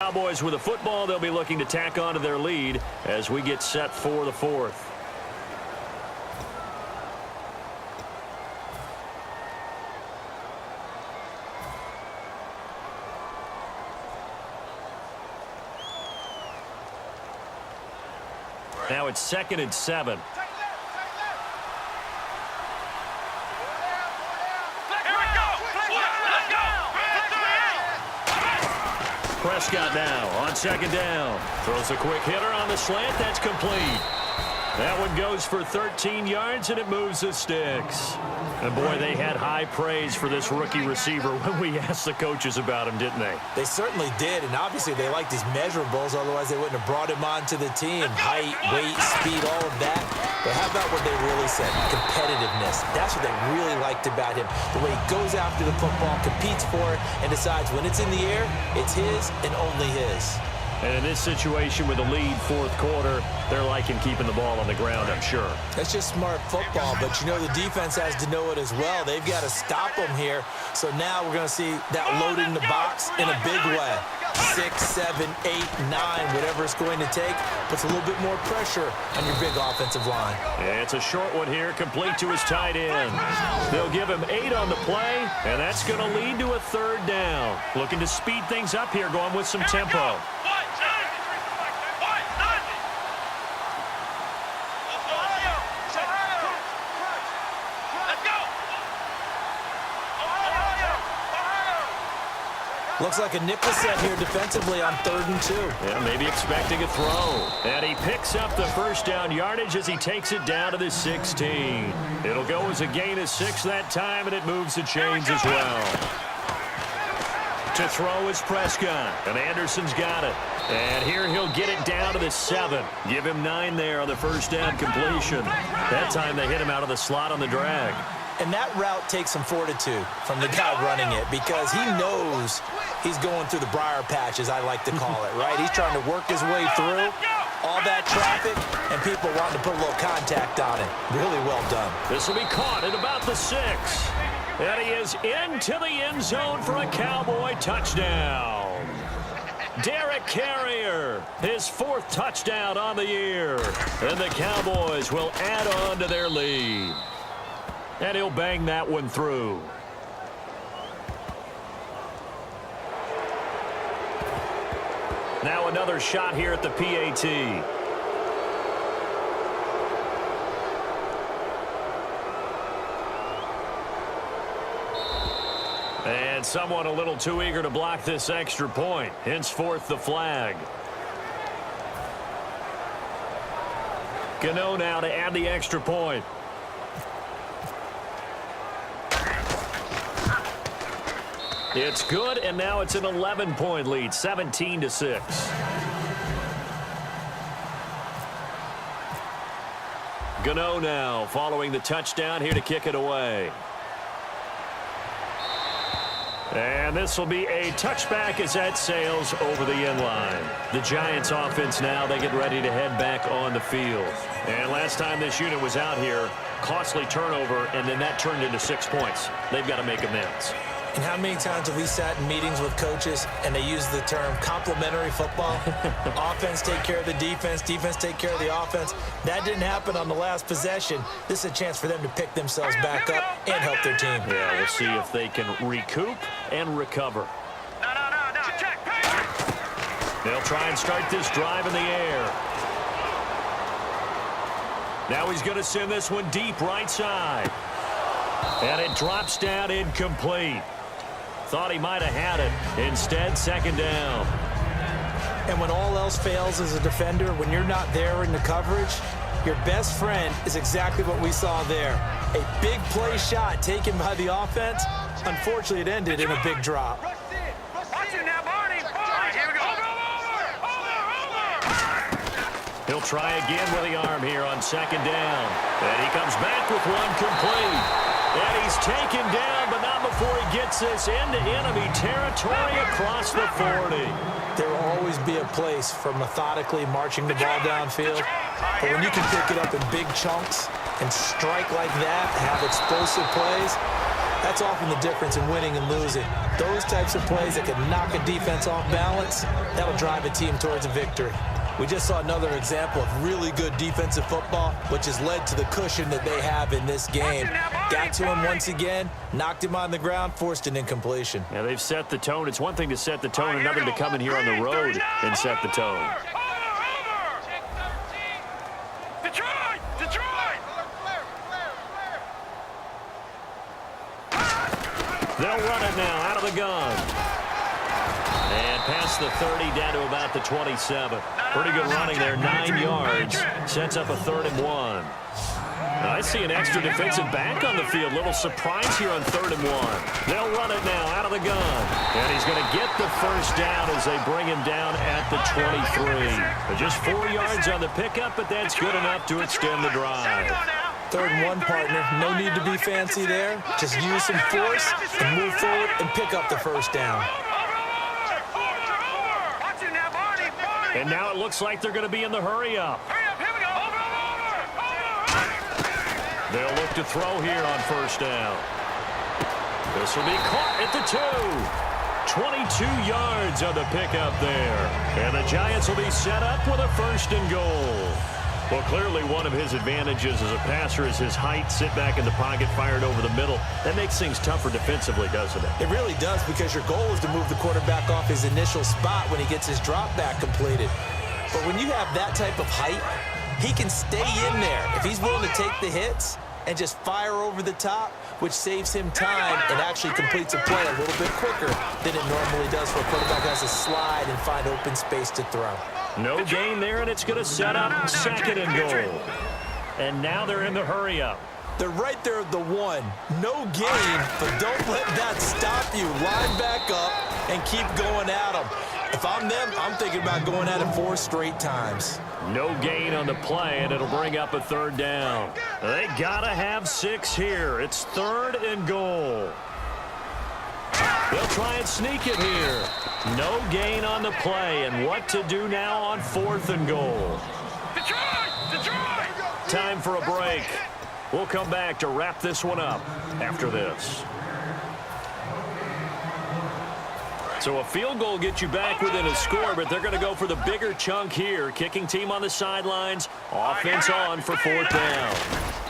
Cowboys with a football. They'll be looking to tack on to their lead as we get set for the fourth. Now it's 2nd and 7. Prescott now on 2nd down. Throws a quick hitter on the slant. That's complete. That one goes for 13 yards, and it moves the sticks. And, boy, they had high praise for this rookie receiver when we asked the coaches about him, didn't they? They certainly did, and obviously they like these measurables. Otherwise, they wouldn't have brought him onto the team. Height, weight, speed, all of that. But how about what they really said? Competitiveness. That's what they really liked about him. The way he goes after the football, competes for it, and decides when it's in the air, it's his and only his. And in this situation with a lead fourth quarter, they're liking keeping the ball on the ground, I'm sure. That's just smart football, but you know the defense has to know it as well. They've got to stop them here. So now we're going to see that loading the box in a big way. 6, 7, 8, 9, whatever it's going to take, puts a little bit more pressure on your big offensive line. Yeah, it's a short one here, complete to his tight end. They'll give him 8 on the play, and that's going to lead to a 3rd down. Looking to speed things up here, going with some tempo. Looks like a nickel set here defensively on 3rd and 2. Yeah, maybe expecting a throw. And he picks up the first down yardage as he takes it down to the 16. It'll go as a gain of 6 that time, and it moves the chains as well. To throw is Prescott, and Anderson's got it. And here he'll get it down to the 7. Give him 9 there on the first down completion. That time they hit him out of the slot on the drag. And that route takes some fortitude from the guy running it because he knows he's going through the briar patch, as I like to call it, right? He's trying to work his way through all that traffic and people wanting to put a little contact on it. Really well done. This will be caught at about the 6. And he is into the end zone for a Cowboy touchdown. Derek Carrier, his 4th touchdown on the year. And the Cowboys will add on to their lead. And he'll bang that one through. Now another shot here at the PAT. And someone a little too eager to block this extra point. Henceforth the flag. Gano now to add the extra point. It's good, and now it's an 11-point lead, 17-6. Gano now following the touchdown here to kick it away. And this will be a touchback as that sails over the end line. The Giants offense now, they get ready to head back on the field. And last time this unit was out here, costly turnover, and then that turned into 6 points. They've got to make amends. And how many times have we sat in meetings with coaches and they use the term complementary football? Offense take care of the defense, defense take care of the offense. That didn't happen on the last possession. This is a chance for them to pick themselves back up and help their team. Yeah, we'll see if they can recoup and recover. Check. They'll try and start this drive in the air. Now he's going to send this one deep right side. And it drops down incomplete. Thought he might have had it. Instead, 2nd down. And when all else fails as a defender, when you're not there in the coverage, your best friend is exactly what we saw there. A big play shot taken by the offense. Unfortunately, it ended in a big drop. Watch it now, Barney. All right, here we go. He'll try again with the arm here on 2nd down. And he comes back with one complete. And he's taken down, but not before he gets this into enemy territory across the 40. There will always be a place for methodically marching the ball downfield. But when you can pick it up in big chunks and strike like that, have explosive plays, That's often the difference in winning and losing. Those types of plays that can knock a defense off balance, that'll drive a team towards a victory. We just saw another example of really good defensive football, which has led to the cushion that they have in this game. Got to him once again, knocked him on the ground, forced an incompletion. Yeah, they've set the tone. It's one thing to set the tone, another to come in here on the road and set the tone. Detroit! Detroit! They'll run it now out of the gun. And past the 30 down to about the 27. Pretty good running there, 9 yards. Sets up a 3rd and 1. I see an extra defensive back on the field. Little surprise here on 3rd and 1. They'll run it now out of the gun. And he's going to get the first down as they bring him down at the 23. Just 4 yards on the pickup, but that's good enough to extend the drive. 3rd and 1, partner. No need to be fancy there. Just use some force and move forward and pick up the first down. And now it looks like they're going to be in the hurry-up. They'll look to throw here on first down. This will be caught at the 2. 22 yards on the pickup there. And the Giants will be set up with a 1st and goal. Well, clearly one of his advantages as a passer is his height. Sit back in the pocket, fired over the middle. That makes things tougher defensively, doesn't it? It really does, because your goal is to move the quarterback off his initial spot when he gets his drop back completed. But when you have that type of height, he can stay in there. If he's willing to take the hits and just fire over the top, which saves him time and actually completes a play a little bit quicker than it normally does for a quarterback who has to slide and find open space to throw. No gain there, and it's going to set up 2nd and goal. And now they're in the hurry-up. They're right there at the 1. No gain, but don't let that stop you. Line back up and keep going at them. If I'm them, I'm thinking about going at it 4 straight times. No gain on the play, and it'll bring up a 3rd down. They got to have 6 here. It's 3rd and goal. They'll try and sneak it here. No gain on the play, and what to do now on 4th and goal. Detroit! Detroit! Time for a break. We'll come back to wrap this one up after this. So a field goal gets you back within a score, but they're going to go for the bigger chunk here. Kicking team on the sidelines. Offense on for 4th down.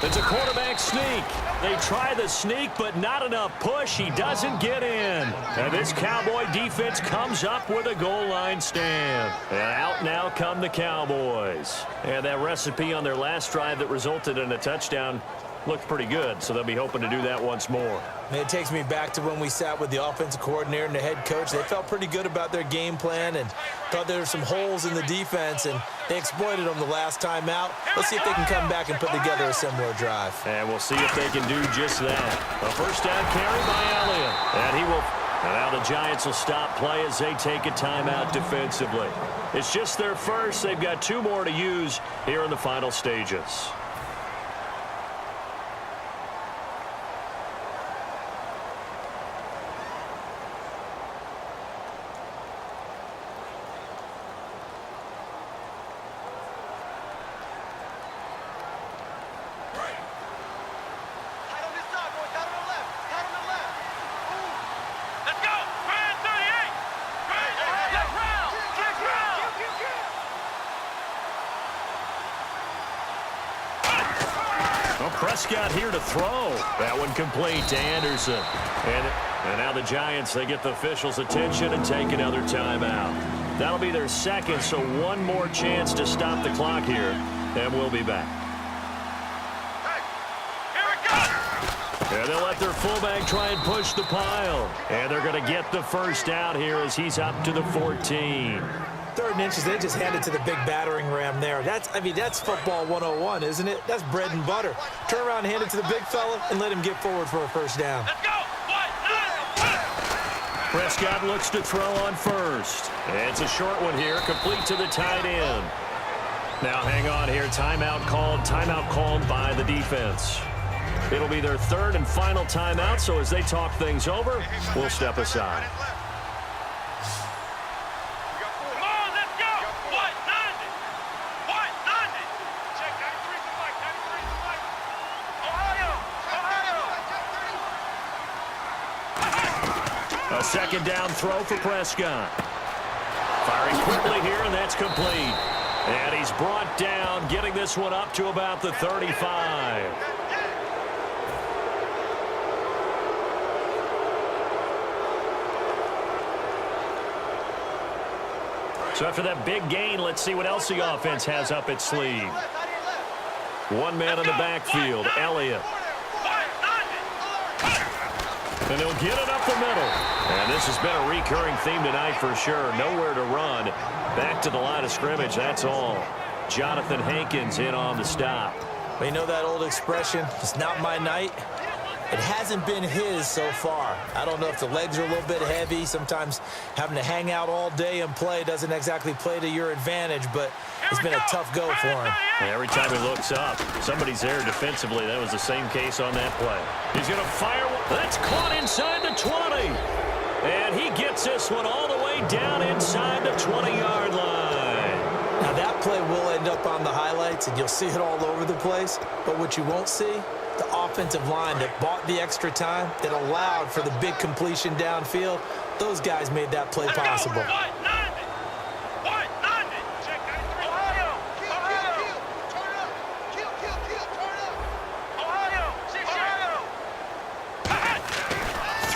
It's a quarterback sneak. They try the sneak, but not enough push. He doesn't get in. And this Cowboy defense comes up with a goal line stand. And out now come the Cowboys. And that recipe on their last drive that resulted in a touchdown looked pretty good, so they'll be hoping to do that once more. And it takes me back to when we sat with the offensive coordinator and the head coach. They felt pretty good about their game plan and thought there were some holes in the defense, and they exploited them the last time out. Let's see if they can come back and put together a similar drive. And we'll see if they can do just that. A first down carry by Elliott. And he will. And now the Giants will stop play as they take a timeout defensively. It's just their first. They've got 2 more to use here in the final stages. Prescott here to throw. That one complete to Anderson. And now the Giants, they get the officials' attention and take another timeout. That'll be their 2nd, so 1 more chance to stop the clock here. And we'll be back. And they'll let their fullback try and push the pile. And they're going to get the first down here as he's up to the 14. 3rd and inches, they just handed to the big battering ram there. That's football 101, isn't it? That's bread and butter. Turn around and hand it to the big fella and let him get forward for a first down. Let's go! Prescott looks to throw on first. It's a short one here, complete to the tight end. Now hang on here, timeout called by the defense. It'll be their 3rd and final timeout, so as they talk things over, we'll step aside. second down throw for Prescott. Firing quickly here, and that's complete. And he's brought down, getting this one up to about the 35. So after that big gain, let's see what else the offense has up its sleeve. One man in the backfield, Elliott. And he'll get it up the middle. And this has been a recurring theme tonight for sure. Nowhere to run. Back to the line of scrimmage, that's all. Jonathan Hankins in on the stop. You know that old expression, it's not my night? It hasn't been his so far. I don't know if the legs are a little bit heavy. Sometimes having to hang out all day and play doesn't exactly play to your advantage, but it's been a tough go for him. And every time he looks up, somebody's there defensively. That was the same case on that play. He's going to fire one. That's caught inside the 20. And he gets this one all the way down inside the 20-yard line. Now that play will end up on the highlights, and you'll see it all over the place. But what you won't see, the offensive line that bought the extra time, that allowed for the big completion downfield, those guys made that play possible.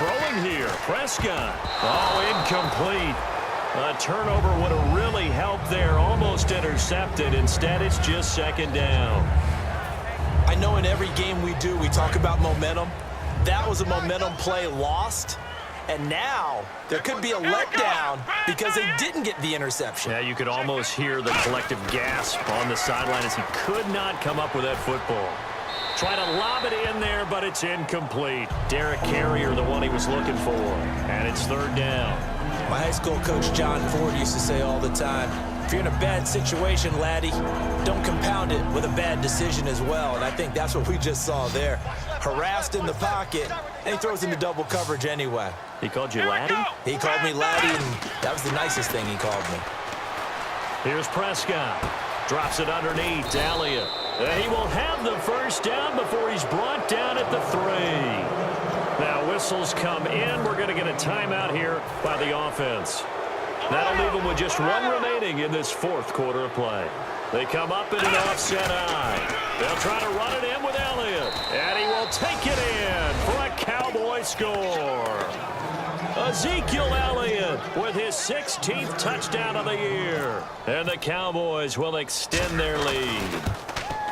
Throwing here, Prescott. Oh, incomplete. A turnover would have really helped there, almost intercepted. Instead, it's just second down. I know in every game we do, we talk about momentum. That was a momentum play lost. And now there could be a letdown because they didn't get the interception. Yeah, you could almost hear the collective gasp on the sideline as he could not come up with that football. Try to lob it in there, but it's incomplete. Derek Carrier, the one he was looking for. And it's third down. My high school coach, John Ford, used to say all the time, if you're in a bad situation, laddie, don't compound it with a bad decision as well. And I think that's what we just saw there. Harassed in the pocket, and he throws into double coverage anyway. He called you laddie? He called me laddie, and that was the nicest thing he called me. Here's Prescott. Drops it underneath to Elliott. And he will have the first down before he's brought down at the 3. Now whistles come in. We're going to get a timeout here by the offense. That'll leave them with just one remaining in this fourth quarter of play. They come up in an offset eye. They'll try to run it in with Elliott. And he will take it in for a Cowboy score. Ezekiel Elliott with his 16th touchdown of the year. And the Cowboys will extend their lead.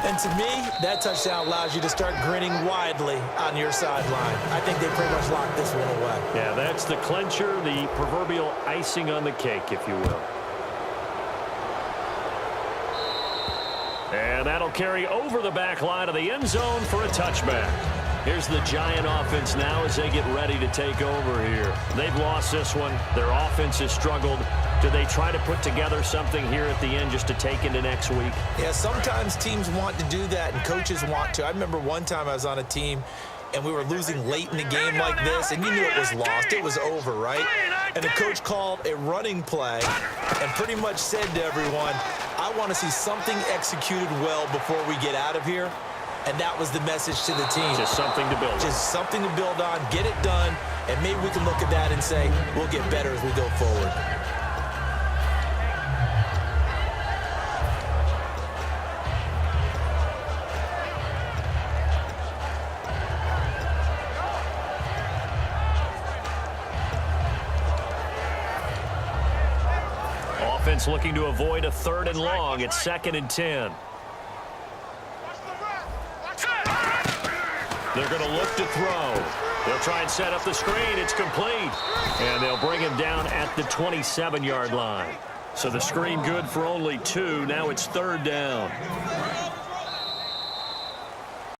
And to me, that touchdown allows you to start grinning widely on your sideline. I think they pretty much locked this one away. Yeah, that's the clincher, the proverbial icing on the cake, if you will. And that'll carry over the back line of the end zone for a touchback. Here's the Giant offense now as they get ready to take over here. They've lost this one. Their offense has struggled. Do they try to put together something here at the end just to take into next week? Yeah, sometimes teams want to do that and coaches want to. I remember one time I was on a team and we were losing late in the game like this, and you knew it was lost. It was over, right? And the coach called a running play and pretty much said to everyone, I want to see something executed well before we get out of here. And that was the message to the team. Just something to build on. Just something to build on, get it done, and maybe we can look at that and say, we'll get better as we go forward. Offense looking to avoid a 3rd and long. It's 2nd and 10. They're going to look to throw. They'll try and set up the screen. It's complete. And they'll bring him down at the 27-yard line. So the screen good for only 2. Now it's 3rd down.